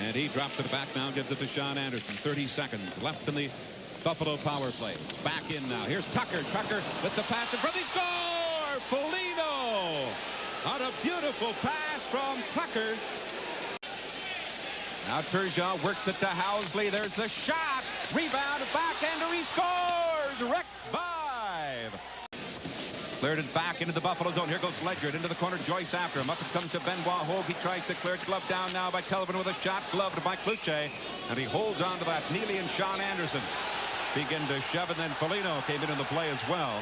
And he drops it back now, gives it to Sean Anderson. 30 seconds left in the Buffalo power play. Back in now. Here's Tucker. Tucker with the pass in front. He score! Foligno! On a beautiful pass from Tucker. Now Turgeon works it to Housley. There's the shot. Rebound, backhander. He scores! Rec 5. Cleared it back into the Buffalo zone. Here goes Ledyard into the corner. Joyce after him. Up it comes to Benoit Hogue. He tries to clear it. Glove down now by Telvin with a shot. Gloved by Cloutier. And he holds on to that. Neely and Sean Anderson begin to shove, and then Foligno came into the play as well.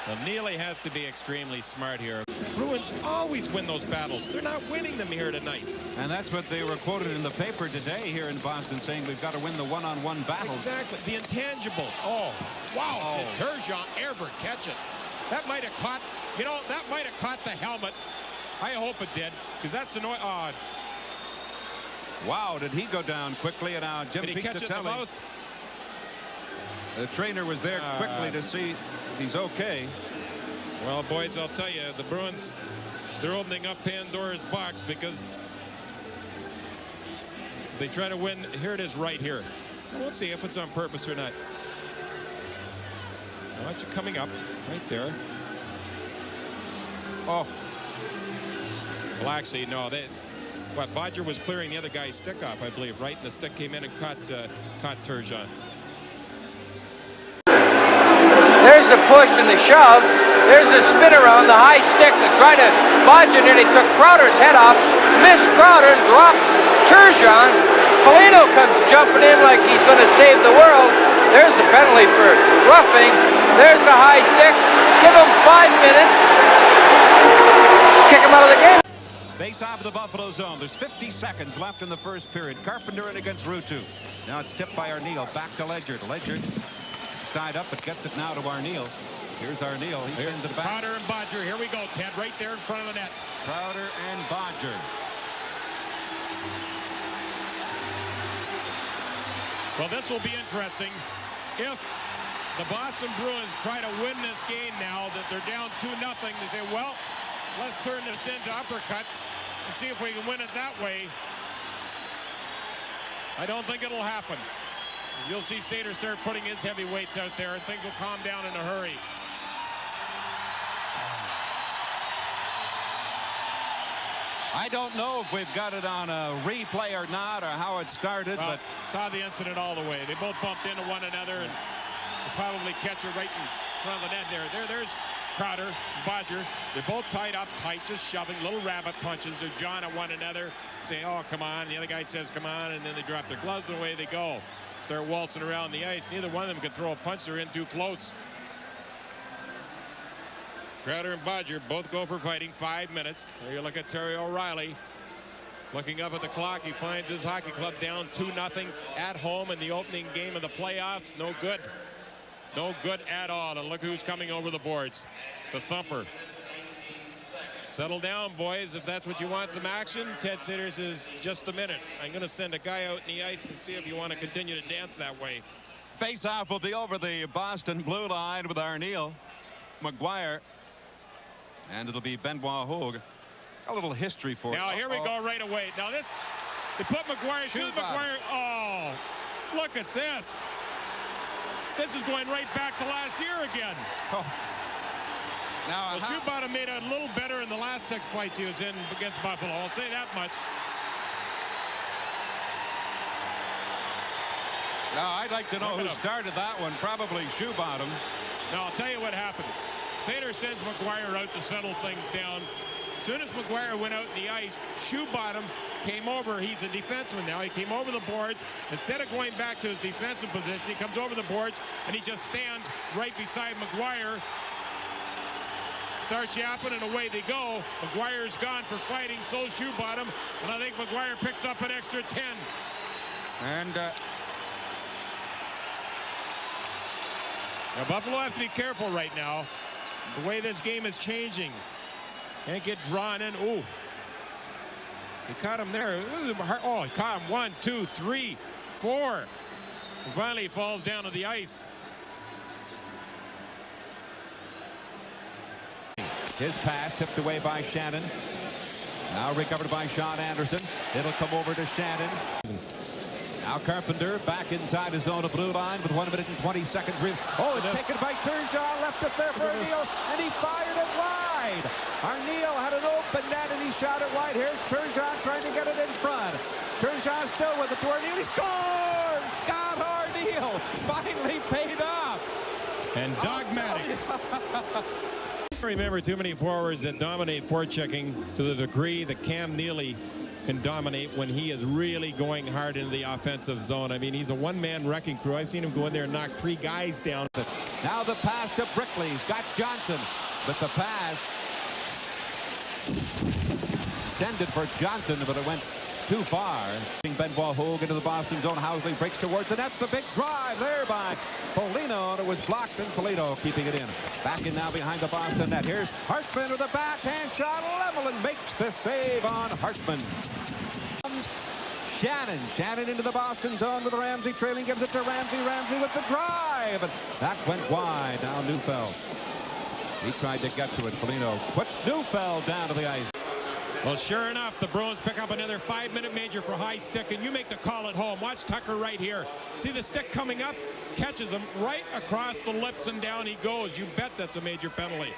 Well, Neely has to be extremely smart here. Bruins always win those battles. They're not winning them here tonight. And that's what they were quoted in the paper today here in Boston, saying we've got to win the one-on-one battles. Exactly. The intangibles. Oh, wow. Oh. Did Turgeon ever catch it? That might have caught, you know, that might have caught the helmet. I hope it did, because that's the noise. Oh. Wow, did he go down quickly? And now Jim Pizzatelli. The trainer was there quickly to see if he's okay. Well, boys, I'll tell you, the Bruins, they're opening up Pandora's box because they try to win. Here it is right here. We'll see if it's on purpose or not. Watch it coming up right there. Oh. Well, actually, no. Bodger was clearing the other guy's stick off, I believe, right? And the stick came in and caught Turgeon. There's the push and the shove. There's the spin around, the high stick to try to Bodger, and he took Crowder's head off, missed Crowder and dropped Turgeon. Foligno comes jumping in like he's going to save the world. There's the penalty for roughing. There's the high stick. Give him 5 minutes. Kick him out of the game. Face off of the Buffalo zone. There's 50 seconds left in the first period. Carpenter in against Ruutu. Now it's tipped by Arneal. Back to Ledyard. Ledyard tied up, but gets it now to Arneal. Here's Arneal. He turns it back. Crowder and Bodger. Here we go, Ted. Right there in front of the net. Crowder and Bodger. Well, this will be interesting. If the Boston Bruins try to win this game now that they're down 2-0, they say, well, let's turn this into uppercuts and see if we can win it that way. I don't think it'll happen. You'll see Sater start putting his heavy weights out there, and things will calm down in a hurry. I don't know if we've got it on a replay or not, or how it started, well, but saw the incident all the way. They both bumped into one another, and probably catch her right in front of the net there. There's Crowder, Bodger. They're both tied up tight, just shoving little rabbit punches. They're jawing at one another, saying, oh, come on. The other guy says, come on, and then they drop their gloves and away they go. Start waltzing around the ice. Neither one of them can throw a punch. They're in too close. Crowder and Bodger both go for fighting. 5 minutes. There you look at Terry O'Reilly. Looking up at the clock, he finds his hockey club down 2-0 at home in the opening game of the playoffs. No good. No good at all. And look who's coming over the boards. The Thumper. Settle down, boys, if that's what you want, some action. Ted Sater says, just a minute. I'm going to send a guy out in the ice and see if you want to continue to dance that way. face-off will be over the Boston blue line with Arneal, Maguire, and it'll be Benoit Hogue. A little history for now. Here we go right away. Now this, they put Maguire. Shoot Maguire. Oh, look at this. This is going right back to last year again. Oh. Now, well, Shoebottom made a little better in the last 6 fights he was in against Buffalo. I'll say that much. Now, I'd like to know who started that one. Probably Shoebottom. Now, I'll tell you what happened. Sater sends Maguire out to settle things down. As soon as Maguire went out in the ice, Shoebottom came over. He's a defenseman now. He came over the boards. Instead of going back to his defensive position, he comes over the boards, and he just stands right beside Maguire. Starts yapping, and away they go. Maguire's gone for fighting, so Shoebottom, and I think Maguire picks up an extra 10. And now Buffalo has to be careful right now. The way this game is changing. Can't get drawn in. Ooh. He caught him there. Oh, he caught him 1, 2, 3, 4. And finally he falls down to the ice. His pass tipped away by Shannon. Now recovered by Sean Anderson. It'll come over to Shannon. Now Carpenter back inside his zone of blue line with 1 minute and 20 seconds. Oh, it's taken by Turgeon, left it there for Arneal, and he fired it wide. Arneal had an open net, and he shot it wide. Here's Turgeon trying to get it in front. Turgeon still with it to Arneal. He scores! Scott Arneal finally paid off. And dogmatic. I remember too many forwards that dominate forechecking to the degree that Cam Neely can dominate when he is really going hard into the offensive zone. I mean, he's a one-man wrecking crew. I've seen him go in there and knock 3 guys down. Now the pass to Brickley. He's got Johnson, but the pass extended for Johnson, but it went too far. Benoit Hogue into the Boston zone. Housley breaks towards the net. The big drive there by Foligno, and it was blocked, and Foligno keeping it in. Back in now behind the Boston net. Here's Hartman with a backhand shot. Lemelin makes the save on Hartman. Shannon into the Boston zone with Ramsey trailing, gives it to Ramsey. Ramsey with the drive, and that went wide. Now Neufeld. He tried to get to it. Foligno puts Neufeld down to the ice. Well, sure enough, the Bruins pick up another 5-minute major for high stick, and you make the call at home. Watch Tucker right here. See the stick coming up? Catches him right across the lips, and down he goes. You bet that's a major penalty.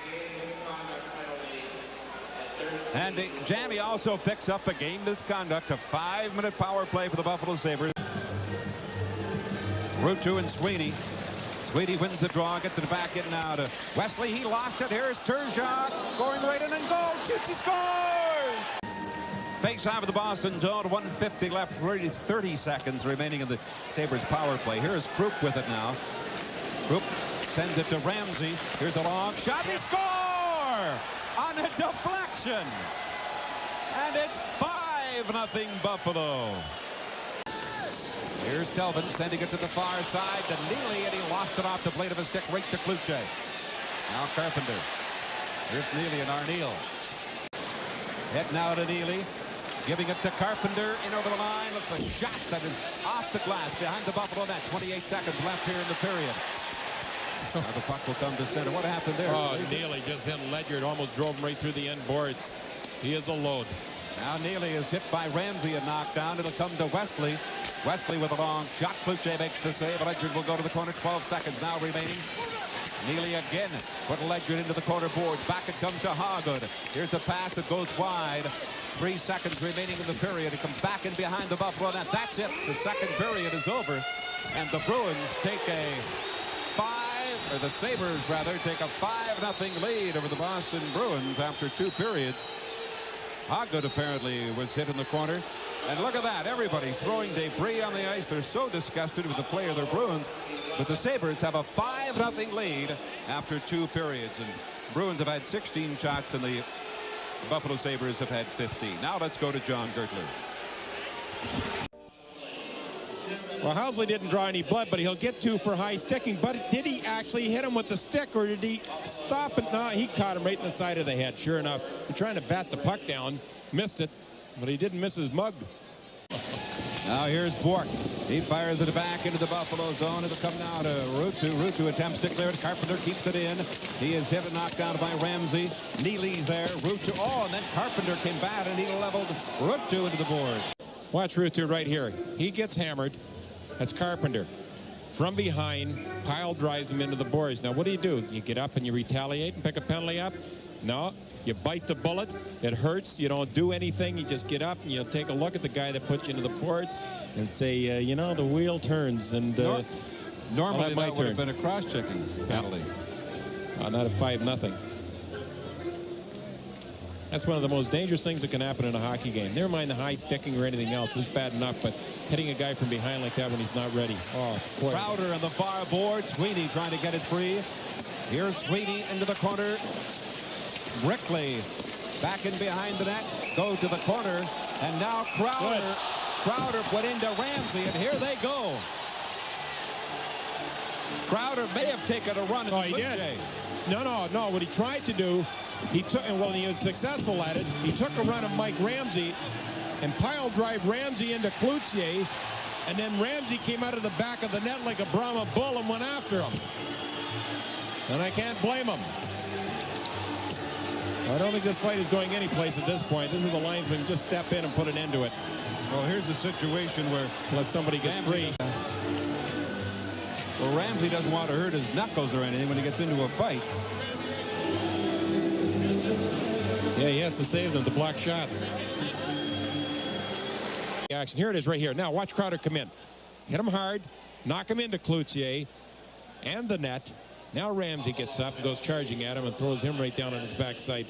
And Jamie also picks up a game misconduct, a 5-minute power play for the Buffalo Sabres. Ruutu and Sweeney. Sweeney wins the draw, gets it back in now to Wesley. He lost it. Here's Turgeon going right in and goal. Shoots, he scores! Face off of the Boston zone. 1:50 left. 30 seconds remaining in the Sabres power play. Here's Krupp with it now. Krupp sends it to Ramsey. Here's a long shot. They score on a deflection. And it's 5-0 Buffalo. Here's Telvin sending it to the far side to Neely, and he lost it off the blade of his stick right to Kluche. Now Carpenter. Here's Neely and Arneal. Head now to Neely. Giving it to Carpenter in over the line with the shot that is off the glass behind the Buffalo net. 28 seconds left here in the period. Now the puck will come to center. What happened there? Oh, Neely just hit Ledyard, almost drove him right through the end boards. He is a load. Now Neely is hit by Ramsey and knocked down. It'll come to Wesley. Wesley with a long shot. Kluche makes the save. Ledyard will go to the corner. 12 seconds now remaining. Neely again put Ledyard into the corner boards. Back it comes to Hoggood. Here's the pass that goes wide. 3 seconds remaining in the period. It comes back in behind the Buffalo net. That's it. The second period is over. And the Bruins take the Sabres rather, take a 5-0 lead over the Boston Bruins after 2 periods. Hoggood apparently was hit in the corner. And look at that. Everybody's throwing debris on the ice. They're so disgusted with the play of their Bruins. But the Sabres have a 5-0 lead after 2 periods. And Bruins have had 16 shots, and the Buffalo Sabres have had 15. Now let's go to John Gertler. Well, Housley didn't draw any blood, but he'll get 2 for high sticking. But did he actually hit him with the stick, or did he stop it? No, he caught him right in the side of the head. Sure enough, he's trying to bat the puck down. Missed it, but he didn't miss his mug. Now here's Bork. He fires it back into the Buffalo zone. It'll come now to Ruutu. Ruutu attempts to clear it. Carpenter keeps it in. He is hit and knocked down by Ramsey. Neely's there. Ruutu. Oh, and then Carpenter came back and he leveled Ruutu into the board. Watch Ruutu right here. He gets hammered. That's Carpenter. From behind, pile drives him into the boards. Now, what do? You get up and you retaliate and pick a penalty up? No, you bite the bullet. It hurts. You don't do anything. You just get up and you'll take a look at the guy that put you into the boards and say, you know, the wheel turns. And normally that would have been a cross-checking penalty. Not a 5-0. That's one of the most dangerous things that can happen in a hockey game. Never mind the high sticking or anything else. It's bad enough, but hitting a guy from behind like that when he's not ready. Oh, boy. Crowder on the far board. Sweeney trying to get it free. Here's Sweeney into the corner. Brickley back in behind the net. Go to the corner. And now Crowder. Good. Crowder put into Ramsey, and here they go. Crowder may have taken a run. Oh, he did. No. What he tried to do, he took, and well, he was successful at it. He took a run of Mike Ramsey and pile drive Ramsey into Cloutier, and then Ramsey came out of the back of the net like a Brahma bull and went after him. And I can't blame him. I don't think this fight is going anyplace at this point. This is the linesman just step in and put an end to it. Well, here's a situation where Unless somebody gets free. Well, Ramsey doesn't want to hurt his knuckles or anything when he gets into a fight. Yeah, he has to save them, the block shots. Action. Here it is right here. Now watch Crowder come in. Hit him hard. Knock him into Cloutier and the net. Now Ramsey gets up and goes charging at him and throws him right down on his backside.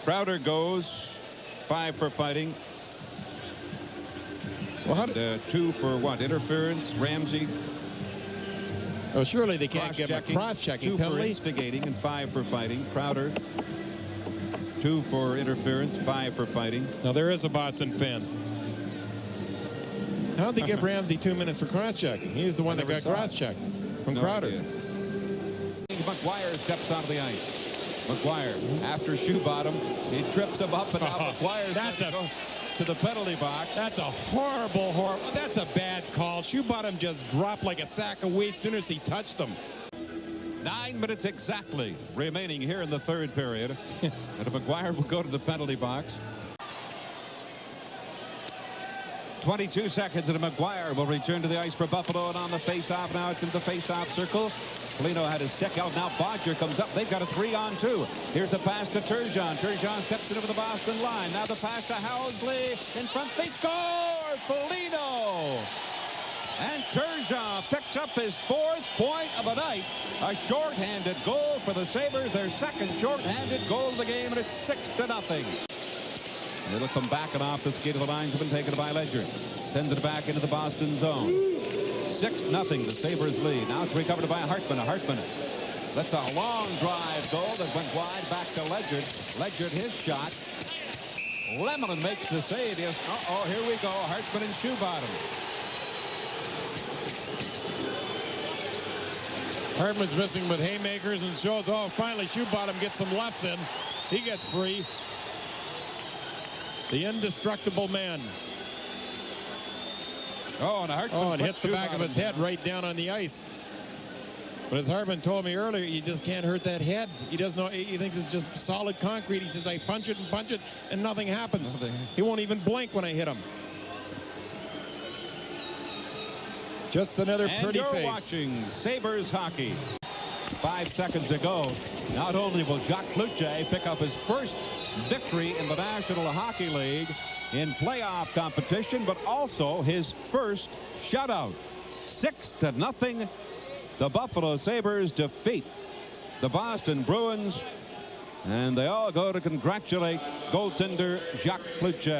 Crowder goes 5 for fighting. Well, how And, 2 for what? Interference. Ramsey. Oh, surely they can't give him a cross-checking 2 for penalty. instigating and 5 for fighting. Crowder. 2 for interference, 5 for fighting. Now there is a Boston fan. How'd they give Ramsey 2 minutes for cross-checking? He's the one that got cross-checked from Crowder. Idea. Maguire steps onto the ice. Maguire, after Shoebottom, he trips him up and now Maguire's to the penalty box. That's a horrible. That's a bad call. Shoebottom just dropped like a sack of wheat as soon as he touched them. 9 minutes exactly remaining here in the third period. And Maguire will go to the penalty box. 22 seconds and Maguire will return to the ice for Buffalo, and on the face-off now it's in the face-off circle. Foligno had his stick out. Now Bodger comes up. They've got a 3-on-2. Here's the pass to Turgeon. Turgeon steps it over the Boston line. Now the pass to Housley. In front, they score! Foligno! And Turgeon picks up his 4th point of the night. A shorthanded goal for the Sabres. Their second shorthanded goal of the game, and it's 6-0. It'll come back and off the skate of the linesman, taken by Ledger. Sends it back into the Boston zone. 6-0, the Sabres lead. Now it's recovered by Hartman. Hartman. That's a long drive goal that went wide back to Ledger. Ledger, his shot. Lemelin makes the save. Yes. Uh-oh, here we go. Hartman and Shoebottom. Hartman's missing with haymakers and shows. Oh, finally Shoebottom gets some lefts in. He gets free. The indestructible man. Oh, and Hartman and hits the back of his head right down on the ice. But as Hartman told me earlier, you just can't hurt that head. He doesn't know. He thinks it's just solid concrete. He says, I punch it, and nothing happens. He won't even blink when I hit him. Just another pretty face. And you're watching Sabres hockey. 5 seconds to go. Not only will Jacques Cloutier pick up his first victory in the National Hockey League in playoff competition, but also his first shutout. 6-0. The Buffalo Sabres defeat the Boston Bruins, and they all go to congratulate goaltender Jacques Cloutier.